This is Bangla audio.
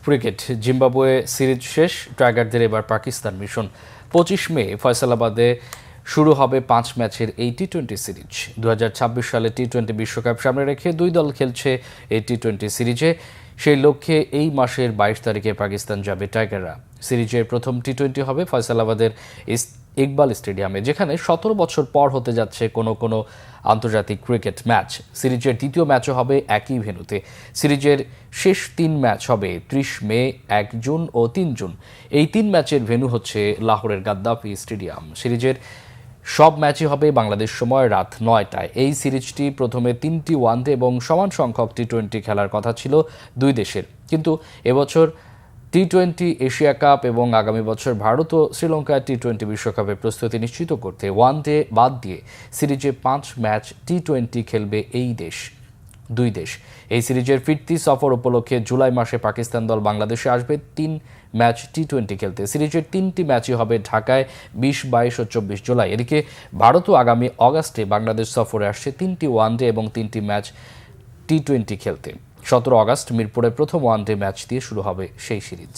ক্রিকেট জিম্বাবুয়ে সিরিজ শেষ, টাইগারদের এবার পাকিস্তান মিশন। 25 মে ফয়সালাবাদে শুরু হবে 5 ম্যাচের এই টি-20 সিরিজ। 2026 সালে টি-20 বিশ্বকাপ সামনে রেখে দুই দল খেলছে এই টি-20 সিরিজে। সেই লক্ষ্যে এই মাসের 22 তারিখে পাকিস্তান যাবে টাইগাররা। সিরিজের প্রথম টি-20 হবে ফয়সালাবাদের ইকবাল স্টেডিয়ামে, যেখানে 17 বছর পর হতে যাচ্ছে কোনো আন্তর্জাতিক ক্রিকেট ম্যাচ। সিরিজের দ্বিতীয় ম্যাচও হবে একই ভেন্যুতে। সিরিজের শেষ 3 ম্যাচ হবে 30 মে, 1 জুন ও 3 জুন। এই 3 ম্যাচের ভেন্যু হচ্ছে লাহোরের গাদ্দাফি স্টেডিয়াম। সিরিজের সব ম্যাচই হবে বাংলাদেশ সময় রাত 9টায়। এই সিরিজটি প্রথমে 3টি ওয়ানডে এবং সমান সংখ্যক টি-20 খেলার কথা ছিল দুই দেশের, কিন্তু এবছর টি-20 এশিয়া কাপ এবং আগামী বছর ভারত ও শ্রীলঙ্কায় টি-20 বিশ্বকাপের প্রস্তুতি নিশ্চিত করতে ওয়ানডে বাদ দিয়ে সিরিজে 5 ম্যাচ টি-20 খেলবে দুই দেশ। এই সিরিজের ফিরতি সফর উপলক্ষে জুলাই মাসে পাকিস্তান দল বাংলাদেশে আসবে 3 ম্যাচ টি-20 খেলতে। সিরিজের 3টি ম্যাচই হবে ঢাকায় 20, 22 ও 24 জুলাই। এদিকে ভারতও আগামী অগাস্টে বাংলাদেশ সফরে আসছে 3টি ওয়ানডে এবং 3টি ম্যাচ টি-20 খেলতে। 17 আগস্ট মিরপুরে প্রথম ওয়ানডে ম্যাচ দিয়ে শুরু হবে সেই সিরিজ।